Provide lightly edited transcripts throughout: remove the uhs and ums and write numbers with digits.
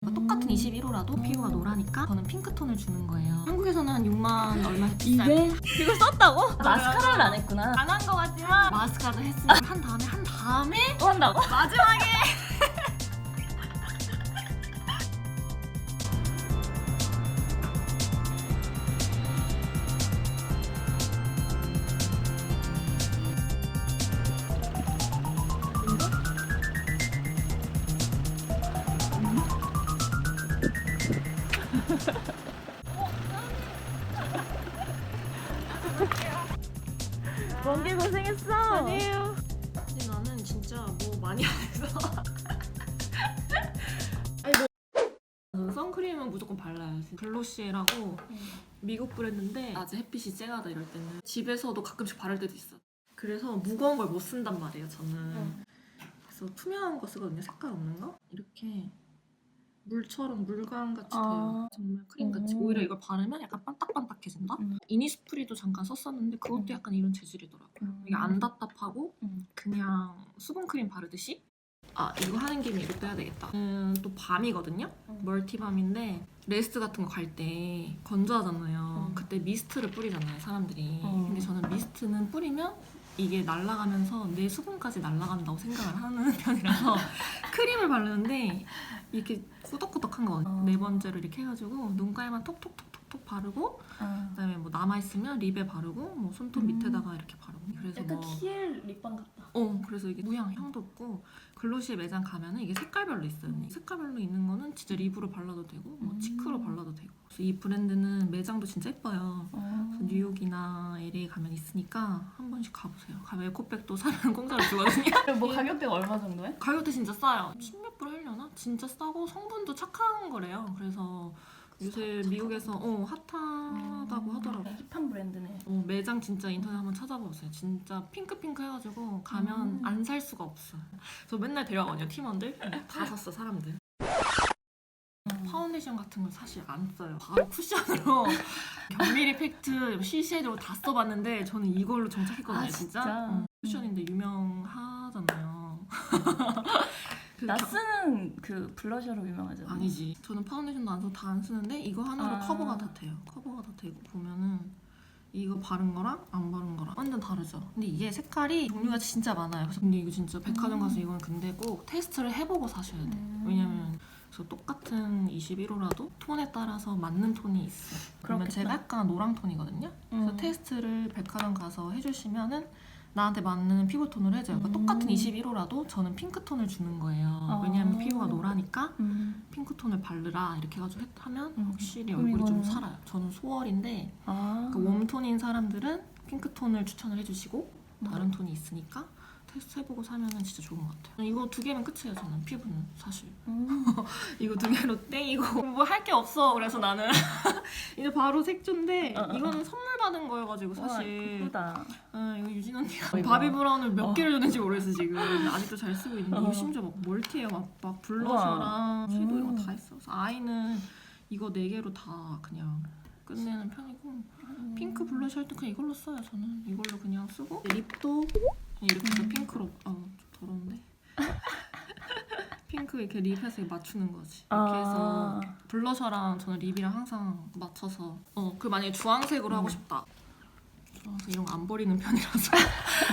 똑같은 21호라도 피부가 노라니까 저는 핑크톤을 주는 거예요. 한국에서는 한 6만 얼마 비싸요. 이게? 이걸 썼다고? 마스카라를 안 했구나. 안 한 거 같지만 마스카라도 했으니까 한 다음에 또 한다고? 마지막에 먼길 고생했어. 아니에요. 근데 나는 진짜 뭐 많이 안 해서 아니 저는 선크림은 무조건 발라요. 글로시에라고 미국 브랜드인데 낮에 햇빛이 쨍하다 이럴 때는 집에서도 가끔씩 바를 때도 있어. 그래서 무거운 걸 못 쓴단 말이에요 저는. 그래서 투명한 거 쓰거든요. 색깔 없는 거. 이렇게 물처럼 물감같이 돼요. 정말 크림같이. 오히려 이걸 바르면 약간 반딱반딱해진다? 이니스프리도 잠깐 썼었는데 그것도 약간 이런 재질이더라고요. 이게 안 답답하고 그냥 수분크림 바르듯이. 아 이거 하는 김에 이것도 해야 되겠다. 또 밤이거든요? 멀티밤인데 레스트 같은 거 갈 때 건조하잖아요. 그때 미스트를 뿌리잖아요 사람들이. 근데 저는 미스트는 뿌리면 이게 날아가면서 내 수분까지 날아간다고 생각을 하는 편이라서 크림을 바르는데 이렇게 꾸덕꾸덕한 거 네 번째로 이렇게 해가지고 눈가에만 톡톡톡톡톡 바르고 그다음에 뭐 남아있으면 립에 바르고 뭐 손톱 밑에다가 이렇게 바르고 그래서 약간 뭐 키엘 립밤 같다. 그래서 이게 무향 향도 없고 글로시에 매장 가면은 이게 색깔별로 있어요. 언니. 색깔별로 있는 거는 진짜 립으로 발라도 되고 뭐 치크로 발라도 되고. 그래서 이 브랜드는 매장도 진짜 예뻐요. 그래서 뉴욕이나 LA 가면 있으니까 한 번씩 가보세요. 가면 에코백도 사면 공짜로 주거든요. 뭐 가격대가 얼마 정도에? 가격도 진짜 싸요. 10몇 불 하려나? 진짜 싸고 성분도 착한 거래요. 그래서 요새 미국에서 핫하다고 하더라고요. 힙한 브랜드네. 매장 진짜 인터넷 한번 찾아보세요. 진짜 핑크핑크 해가지고 가면 안 살 수가 없어요. 저 맨날 데려가거든요 팀원들. 다 샀어 사람들. 파운데이션 같은 건 사실 안 써요. 바로 쿠션으로 견미리 팩트, CC에도 다 써봤는데 저는 이걸로 정착했거든요. 아, 진짜? 쿠션인데 유명하잖아요. 나 쓰는 그 블러셔로 유명하잖아. 아니지. 저는 파운데이션도 안 써서 다 안 쓰는데 이거 하나로 커버가 다 돼요. 커버가 다 되고 보면은 이거 바른 거랑 안 바른 거랑 완전 다르죠. 근데 이게 색깔이 종류가 진짜 많아요. 그래서 근데 이거 진짜 백화점 가서 이건 근데 꼭 테스트를 해보고 사셔야 돼. 왜냐면 저 똑같은 21호라도 톤에 따라서 맞는 톤이 있어요. 그러면 그렇겠다. 제가 약간 노랑 톤이거든요. 그래서 테스트를 백화점 가서 해주시면은 나한테 맞는 피부톤을 해줘요. 그러니까 똑같은 21호라도 저는 핑크톤을 주는 거예요. 왜냐면 피부가 노라니까 핑크톤을 바르라 이렇게 해가지고 하면 확실히 그럼 얼굴이 좀 이거는- 살아요. 저는 소월인데 아. 그 웜톤인 사람들은 핑크톤을 추천을 해주시고 다른 톤이 있으니까 테스트 해보고 사면은 진짜 좋은 것 같아요. 이거 두 개면 끝이에요 저는 피부는 사실. 이거 두 개로 땡이고 뭐 할 게 없어. 그래서 나는 이제 바로 색조인데 이거는 선물 받은 거여가지고 사실. 예쁘다. 이거 유진 언니가 이거. 바비 브라운을 몇 개를 줬는지 모르겠어 지금. 아직도 잘 쓰고 있는데 이거 심지어 막 멀티예요. 막 블러셔랑 섀도우 이런 거 다 있어. 그래서 아이는 이거 4개로 다 그냥 끝내는 편이고 핑크 블러셔 할 때 그냥 이걸로 써요 저는. 이걸로 그냥 쓰고 립도 이렇게 해서 핑크로 좀 더러운데 핑크 이렇게 립해서 맞추는 거지. 이렇게 해서 블러셔랑 저는 립이랑 항상 맞춰서 그 만약에 주황색으로 하고 싶다. 주황색 이런 거 안 버리는 편이라서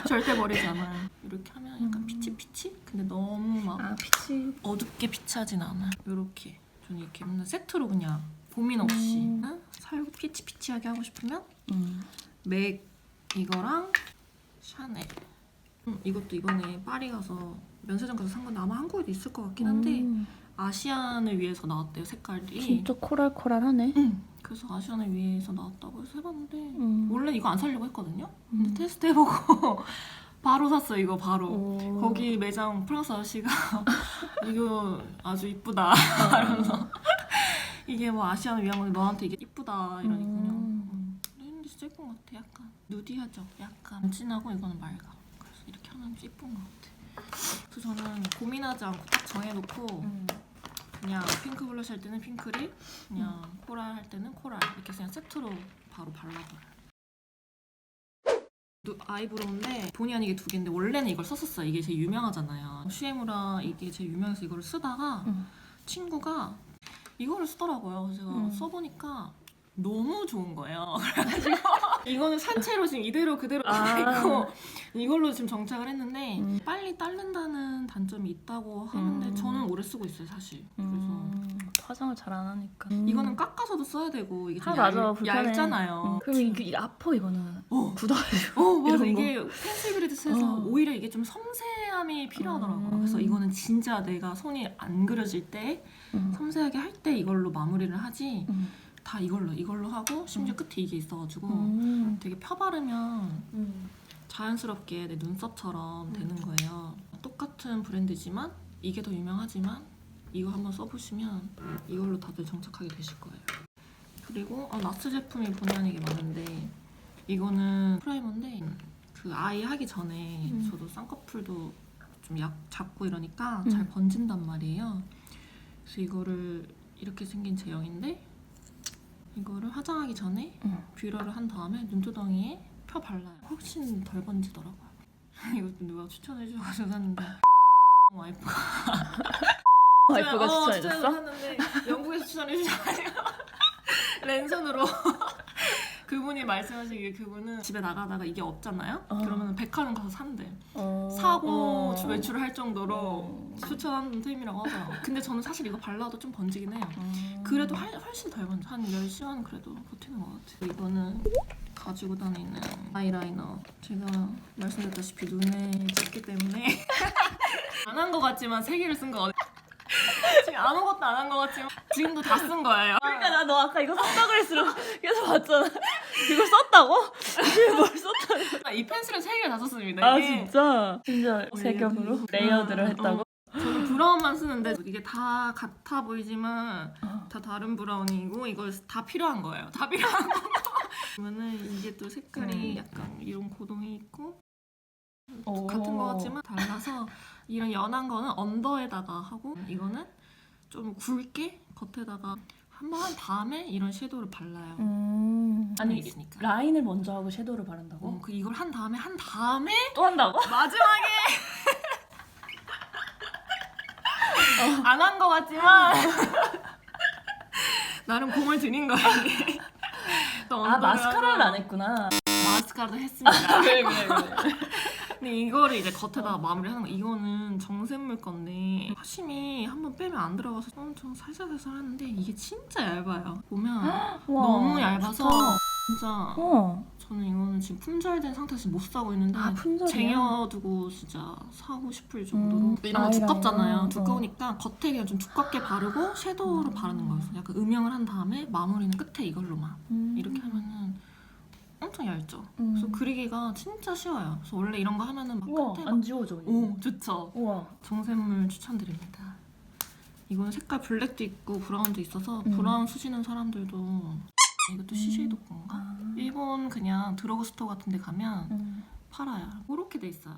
절대 버리지 않아요. 이렇게 하면 약간 피치피치? 근데 너무 막 피치. 어둡게 피치하진 않아요. 이렇게 저는 이렇게 맨날 세트로 그냥 고민 없이 살고 피치피치하게 하고 싶으면 맥 이거랑 샤넬. 이것도 이번에 파리 가서 면세점 가서 산 건데 아마 한국에도 있을 것 같긴 한데 아시안을 위해서 나왔대요 색깔이. 진짜 코랄코랄하네. 그래서 아시안을 위해서 나왔다고 해서 해봤는데 원래 이거 안 사려고 했거든요. 근데 테스트 해보고 바로 샀어요 이거 바로. 거기 매장 프랑스 아저씨가 이거 아주 이쁘다 이러면서 이게 뭐 아시안을 위한 건데 너한테 이게 이쁘다 이러니까요. 근데 진짜 예쁜 것 같아. 약간 누디하죠. 약간 진하고 이거는 맑아. 그래서 이렇게 하면 예쁜 것 같아. 그래서 저는 고민하지 않고 딱 정해놓고 그냥 핑크 블러셔 할 때는 핑크립, 그냥 코랄 할 때는 코랄 이렇게 그냥 세트로 바로 발라버려요. 아이브로우인데 본의 아니게 2개인데 원래는 이걸 썼었어요. 이게 제일 유명하잖아요. 슈에무라 이게 제일 유명해서 이걸 쓰다가 친구가 이거를 쓰더라고요. 제가 써보니까 너무 좋은 거예요. 그래가지고 이거는 산채로 지금 이대로 그대로 있고 이걸로 지금 정착을 했는데 빨리 딸린다는 단점이 있다고 하는데 저는 오래 쓰고 있어요 사실. 그래서 화장을 잘 안 하니까. 이거는 깎아서도 써야 되고 이게 좀 맞아, 불편해. 얇잖아요. 그럼 이게 아파 이거는. 굳어가지고. 맞아. 이런 거. 이게 펜슬 그리드에서 오히려 이게 좀 섬세함이 필요하더라고요. 그래서 이거는 진짜 내가 손이 안 그려질 때 섬세하게 할 때 이걸로 마무리를 하지 다 이걸로 하고 심지어 끝에 이게 있어가지고 되게 펴바르면 자연스럽게 내 눈썹처럼 되는 거예요. 똑같은 브랜드지만 이게 더 유명하지만 이거 한번 써보시면 이걸로 다들 정착하게 되실 거예요. 그리고 나스 제품이 본의 아니게 많은데 이거는 프라이머인데 그 아이 하기 전에 저도 쌍꺼풀도 좀 작고 이러니까 잘 번진단 말이에요. 그래서 이거를 이렇게 생긴 제형인데 이거를 화장하기 전에 뷰러를 한 다음에 눈두덩이에 펴 발라요. 훨씬 덜 번지더라고요. 이것도 누가 추천해 주셔서 샀는데 와이프가 와이프가 추천해줬어? 샀는데 영국에서 추천해 주셔가지고 랜선으로 그분이 말씀하시기에 그분은 집에 나가다가 이게 없잖아요? 그러면 백화점 가서 산대. 사고 외출을 할 정도로 추천하는 템이라고 하더라고요. 근데 저는 사실 이거 발라도 좀 번지긴 해요. 그래도 훨씬 덜 번져. 한 10시간 그래도 버티는 것 같아요. 이거는 가지고 다니는 아이라이너. 제가 말씀드렸다시피 눈에 짙기 때문에 안 한 것 같지만 3개를 쓴 거 같아요. 지금 아무것도 안 한 것 같지만 지금도 다 쓴 거예요. 그러니까 나 너 아까 이거 썼다고 그랬으면 계속 봤잖아. 이걸 썼다고? 이게 뭘 썼다고? 이 펜슬은 3개를 다 썼습니다. 아 이게 진짜? 진짜 세 겹으로 레이어드를 했다고? 저는 브라운만 쓰는데 이게 다 같아 보이지만 다 다른 브라운이고 이거 다 필요한 거예요. 다 필요한 거. 그러면은 이게 또 색깔이 약간 이런 고동이 있고 같은 거 같지만 달라서 이런 연한 거는 언더에다가 하고 이거는 좀 굵게 겉에다가 한번 한 다음에 이런 섀도우를 발라요. 아니 있으니까. 라인을 먼저 하고 섀도우를 바른다고? 이걸 한 다음에 또 한다고? 마지막에 안 한 거 같지만 나름 공을 들인 거야 이게. 마스카라를 안 했구나. 마스카라도 했습니다. 그래. 근데 이거를 이제 겉에다가 마무리하는 거. 이거는 정샘물 건데 화심이 한번 빼면 안 들어가서 엄청 살살살살 하는데 이게 진짜 얇아요. 보면 너무 얇아서 좋다. 진짜 저는 이거는 지금 품절된 상태에서 못 사고 있는데 품절이야? 쟁여두고 진짜 사고 싶을 정도로 이런 거 두껍잖아요. 두꺼우니까 겉에 그냥 좀 두껍게 바르고 섀도우를 바르는 거였어. 약간 음영을 한 다음에 마무리는 끝에 이걸로만 이렇게 하면은 엄청 얇죠. 그래서 그리기가 진짜 쉬워요. 그래서 원래 이런 거 하면은 막 우와, 끝에 안 지워져. 오 좋죠. 우와. 정샘물 추천드립니다. 이거는 색깔 블랙도 있고 브라운도 있어서 브라운 쓰시는 사람들도 이것도 시쉐이도 건가? 일본 그냥 드러그스토어 같은 데 가면 팔아요. 이렇게 돼 있어요.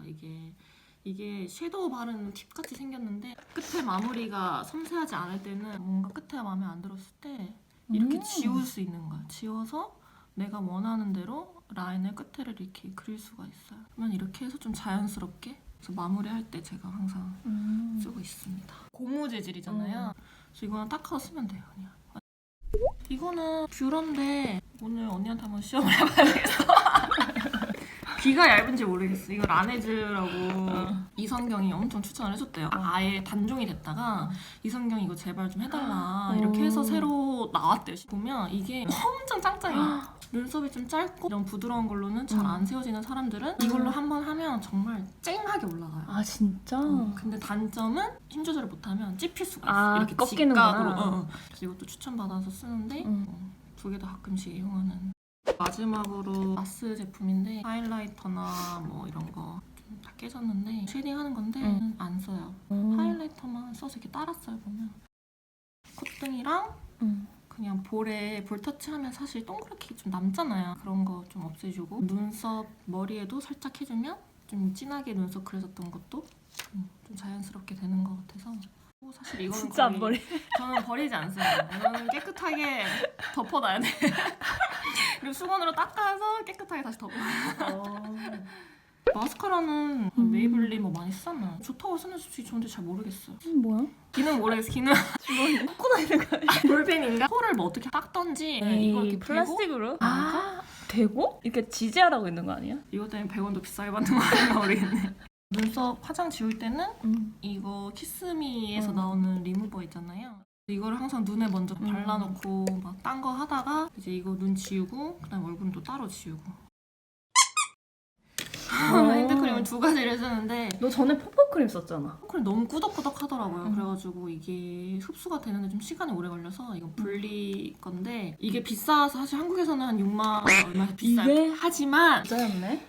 이게 섀도우 바르는 팁같이 생겼는데 끝에 마무리가 섬세하지 않을 때는 뭔가 끝에 마음에 안 들었을 때 이렇게 지울 수 있는 거야. 지워서 내가 원하는 대로 라인을 끝에를 이렇게 그릴 수가 있어요. 그러면 이렇게 해서 좀 자연스럽게 그래서 마무리할 때 제가 항상 쓰고 있습니다. 고무 재질이잖아요. 그래서 이거는 닦아서 쓰면 돼요. 그냥. 이거는 뷰러인데 오늘 언니한테 한번 시험을 해봐야 되겠어. 귀가 얇은지 모르겠어. 이거 라네즈라고 이성경이 엄청 추천을 해줬대요. 아예 단종이 됐다가 이성경이 이거 제발 좀 해달라 이렇게 해서 새로 나왔대요. 보면 이게 엄청 짱짱해요. 눈썹이 좀 짧고 이런 부드러운 걸로는 잘 안 세워지는 사람들은 이걸로 한번 하면 정말 쨍하게 올라가요. 아 진짜? 근데 단점은 힘 조절을 못하면 찝힐 수가 있어. 이렇게 꺾이는구나. 직각으로. 그래서 이것도 추천받아서 쓰는데 두 개 다 가끔씩 이용하는. 마지막으로 나스 제품인데 하이라이터나 뭐 이런 거 다 깨졌는데 쉐딩하는 건데 안 써요. 하이라이터만 써서 이렇게 따랐어요. 보면 콧등이랑 그냥 볼에 볼 터치하면 사실 동그랗게 좀 남잖아요. 그런 거 좀 없애주고 눈썹 머리에도 살짝 해주면 좀 진하게 눈썹 그려졌던 것도 좀 자연스럽게 되는 것 같아서 사실 이거는 진짜 안 버리. 저는 버리지 않습니다. 이거는 깨끗하게 덮어놔야 돼. 그리고 수건으로 닦아서 깨끗하게 다시 덮어. 마스카라는 메이블린 뭐 많이 쓰잖아. 좋다고 쓰는 솔직히 좋은데 잘 모르겠어요. 뭐야? 기능 모르겠어. 기능 주머니 꽂고 다니는 거 아니야? 볼펜인가? 코를 뭐 어떻게 닦던지 이걸 이렇게 플라스틱으로? 아, 되고? 이렇게 지지하라고 있는 거 아니야? 이것 때문에 100원도 비싸게 받는 거 아닌가 모르겠네. 눈썹 화장 지울 때는 이거 키스미에서 나오는 리무버 있잖아요. 이거를 항상 눈에 먼저 발라놓고 막 딴 거 하다가 이제 이거 눈 지우고 그다음 얼굴은 또 따로 지우고. 핸드크림은 2가지를 쓰는데 너 전에 포포크림 썼잖아. 크림 너무 꾸덕꾸덕 하더라고요. 그래가지고 이게 흡수가 되는데 좀 시간이 오래 걸려서 이건 분리 건데 이게 비싸서 사실 한국에서는 한 6만 원 얼마 비싸요. 이게? 하지만 진짜였네?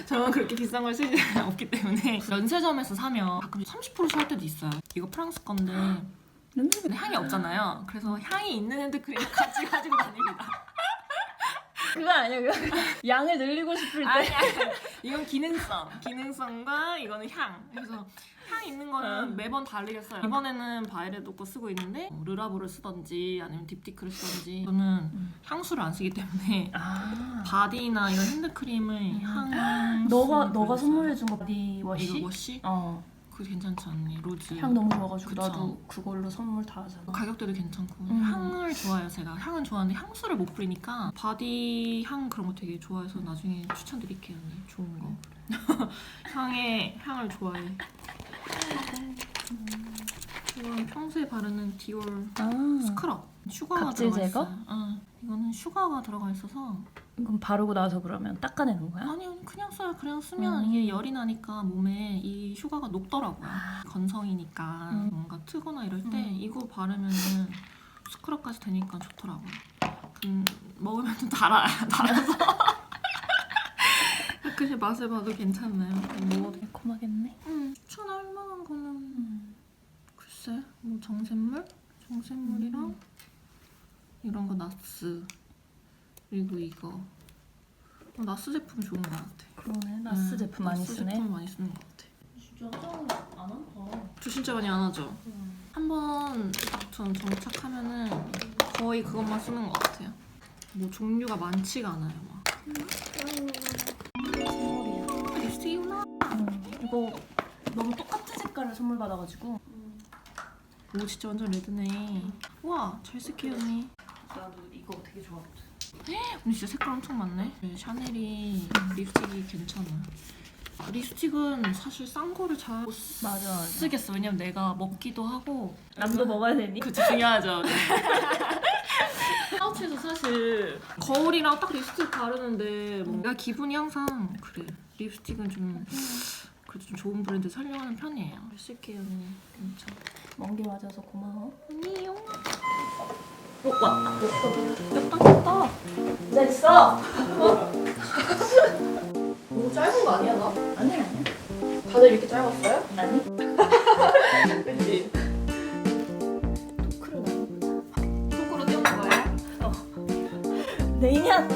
저는 그렇게 비싼 걸 쓰지 없기 때문에 면세점에서 사면 가끔 30%씩 할 때도 있어요. 이거 프랑스 건데 냄새가 근데 향이 없잖아요. 그래서 향이 있는 핸드크림 같이 가지고 다닙니다. 그거 아니야. 그거 양을 늘리고 싶을 때. 아니야. 이건 기능성과 이거는 향. 그래서 향 있는 거는 매번 다르게 써요. 이번에는 바이레도 거 쓰고 있는데 르라보를 쓰던지 아니면 딥티크를 쓰던지 저는 향수를 안 쓰기 때문에 바디나 이런 핸드크림을 향 너가 선물해준 거 바디워시? 이거 워시? 그거 괜찮지 않니? 로즈 향 너무 좋아가지고 그쵸. 나도 그걸로 선물 다 하잖아. 가격대도 괜찮고 향을 좋아해요. 제가 향은 좋아하는데 향수를 못 뿌리니까 바디 향 그런 거 되게 좋아해서 나중에 추천드릴게요. 언니. 좋은 거 향을 좋아해. 이건 평소에 바르는 디올 스크럽 슈가가 각질 들어가 제거? 있어요. 이거는 슈가가 들어가 있어서 그럼 바르고 나서 그러면 닦아내는 거야? 아니 그냥 써요. 그냥 쓰면 이게 열이 나니까 몸에 이 슈가가 녹더라고요. 건성이니까 뭔가 트거나 이럴 때 이거 바르면은 스크럽까지 되니까 좋더라고요. 먹으면 좀 달아서 그냥 맛을 봐도 괜찮나요? 먹어도 매콤하겠네. 추천할 만한 거는 글쎄 뭐 정샘물이랑 이런 거 나스 그리고 이거 나스 제품 좋은 것 같아. 그러네. 나스 제품 많이 나스 쓰네. 제품 많이 쓰는 것 같아. 진짜 화장을 안 한다. 저 진짜 많이 안 하죠. 한번 딱 전 정착하면은 거의 그것만 쓰는 것 같아요. 뭐 종류가 많지가 않아요. 막. 립스틱이구나. 이거 너무 똑같은 색깔을 선물 받아가지고 오 진짜 완전 레드네. 와 잘 쓸게 언니. 나도 이거 되게 좋아하거든. 언니 진짜 색깔 엄청 많네. 샤넬이 립스틱이 괜찮아. 립스틱은 사실 싼 거를 잘 못 맞아. 쓰겠어. 왜냐면 내가 먹기도 하고 남도 먹어야 되니? 그치 중요하죠. 파우치에서 사실 거울이랑 딱 립스틱 바르는데 뭔가 기분이 항상 그래. 립스틱은 좀 그래도 좀 좋은 브랜드 살려하는 편이에요. 쓸게요 언니. 괜찮아. 먼 길 맞아서 고마워. 언니용. 왔다. 엽다. 됐어. 너무 짧은 거 아니야 나? 아니야. 다들 이렇게 짧았어요? 아니. 그치? 토크를 나눠보자. 속으로 띄운 거예요? 내 인연.